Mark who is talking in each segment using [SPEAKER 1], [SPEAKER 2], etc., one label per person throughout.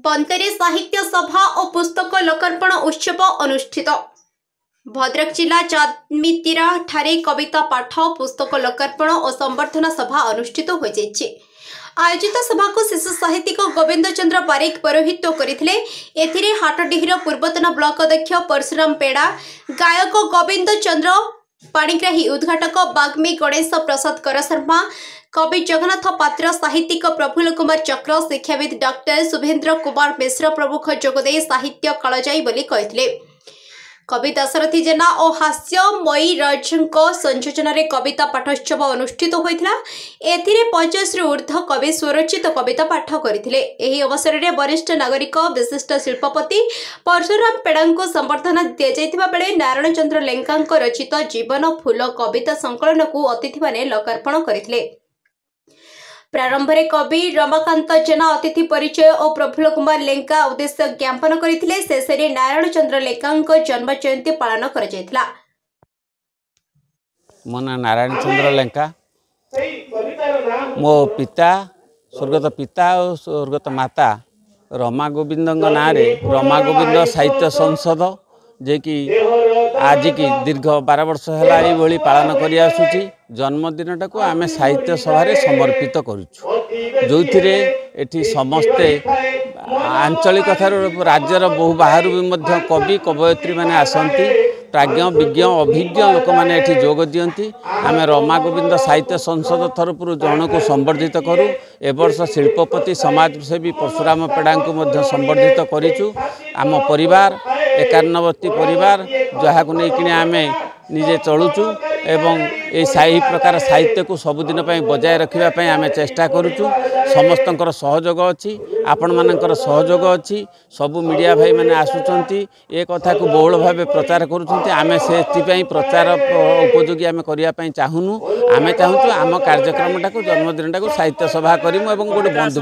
[SPEAKER 1] बंदरे साहित्य सभा और पुस्तक लोकार्पण उत्सव अनुष्ठित। भद्रक जिला चांदमितीरा ठारे कविता पाठ पुस्तक लोकार्पण और संबर्धना सभा अनुष्ठित हो जाइए। आयोजित सभा को शिशु साहित्यिक गोविंद चंद्र पारिक पौरोहित्य करथिले। एथिरे हाटडीहर पूर्वतन ब्लॉक अध्यक्ष परशुराम पेड़ा, गायक गोविंद चंद्र पाणिग्राही, उद्घाटक बाग्मी गणेश प्रसाद करशर्मा, कवि जगन्नाथ पात्र, साहित्यिक प्रफुल्ल कुमार चक्र, शिक्षाविद डॉक्टर शुभेन्द्र कुमार मिश्र प्रमुख जोगदे साहित्य कालजाई बोली कहिथिले। कवि दशरथी जेना और हास्यमयी रजको संयोजन में कविता पाठोत्सव अनुष्ठित होता। एथिरे 50 ऊर्ध्व कवि स्वरचित कविता पाठ करथिले। एही अवसर में वरिष्ठ नागरिक विशिष्ट शिल्पपति परशुराम पेड़ा को संबर्धना दि जाइथिबा बेले नारायण चंद्र लेंका रचित जीवन फूल कविता संकलन को अतिथि माने लोकार्पण करथिले। प्रारंभ में कवि रमाकांत जेना अतिथि परिचय और प्रफुल्ल कुमार लेंका उद्देश्य ज्ञापन करथिले। शेष में नारायण चंद्र लेंका जन्म जयंती पालन कर जाइथिला।
[SPEAKER 2] मो ना नारायण चंद्र लेंका, मो पिता स्वर्गत पिता और स्वर्गत माता रमा गोविंद ना रमा गोविंद साहित्य संसद जे कि आज की दीर्घ 12 वर्ष है पालन कर आसुची। जन्मदिनटा को आम साहित्य सभा समर्पित करुछु, जो एठी समस्ते आंचलिक राज्यर बहु बाहर भी कवि कवयित्री मैंने आसती। प्राज्ञ विज्ञ अभिज्ञ लोक मैंने एठी जोग दियंती। आम रमा गोविंद साहित्य संसद तरफ जन को संबर्धित करूँ। ए वर्ष शिल्पपति समाजसेवी परशुराम पेड़ा को संबर्धित करूँ। आम परिवार 91 परिवार जहाँ को लेकिन आम निजे चलुचु एवं यही प्रकार साहित्य को सबुदिन बजाय रखापी आम चेष्टा करुचु। समस्तंकर सहयोग अच्छी, आपण मानकर सहयोग अच्छी। सबु मीडिया भाई मैंने आसुचंती ए कथा को बहुल भाव प्रचार करुचंती। आम से प्रचार उपयोगी आम करने चाहूनु। आम चाहूँ आम कार्यक्रमटा को जन्मदिनटा को साहित्य सभा करूँ और गोटे बंधु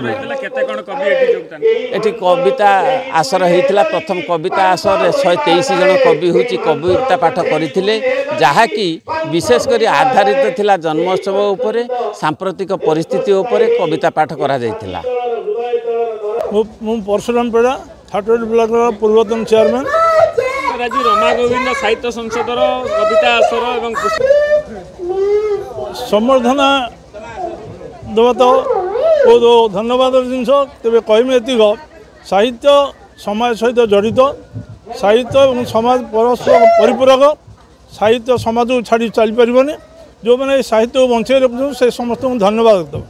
[SPEAKER 2] ये कविता आसर होता। प्रथम कविता आसर 123 जन कवि हूँ कविता पाठ करते, जहाँकि विशेषकर आधारित थिला जन्मोत्सव उपरे सांप्रतिक परिस्थिति उपरे कविता पाठ करा जायतिला।
[SPEAKER 3] परशुराम पेड़ा ठाटोरी ब्लॉक पूर्वतन चेयरमैन।
[SPEAKER 4] आज रमा गोविंद साहित्य संसद कविता आसर एवं
[SPEAKER 3] संबर्धना देवा तो धन्यवाद जिनस तेज कहमी एतिक साहित्य समाज सहित जड़ित साहित्य और समाज परस्पर परिपूरक। साहित्य समाज को छाड़ी चली पारनी। जो मैंने साहित्य को बंचे रखुँ से समस्त को धन्यवाद देव।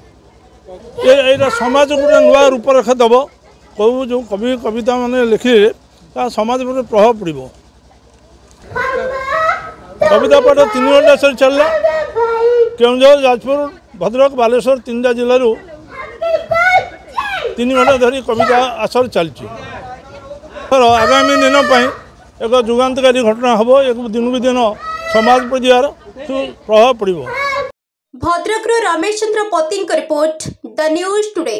[SPEAKER 3] ये समाज गोटे नुआ रूपरेखा देव। कहूँ जो कवि कविता मैंने लिखिले समाज पर प्रभाव पड़ो। कविता पाठ 3 घंटा से चलला। केउझर, जाजपुर, भद्रक, बालेश्वर 3टा जिलूर 3 घंटा धरी कविता आसर चलती। आगामी दिन एक जुगांतकारी घटना हम। एक दिन भी दिन समाज पर यार प्रभाव पड़ो।
[SPEAKER 1] भद्रक रमेश चंद्र पति रिपोर्ट, द न्यूज टुडे।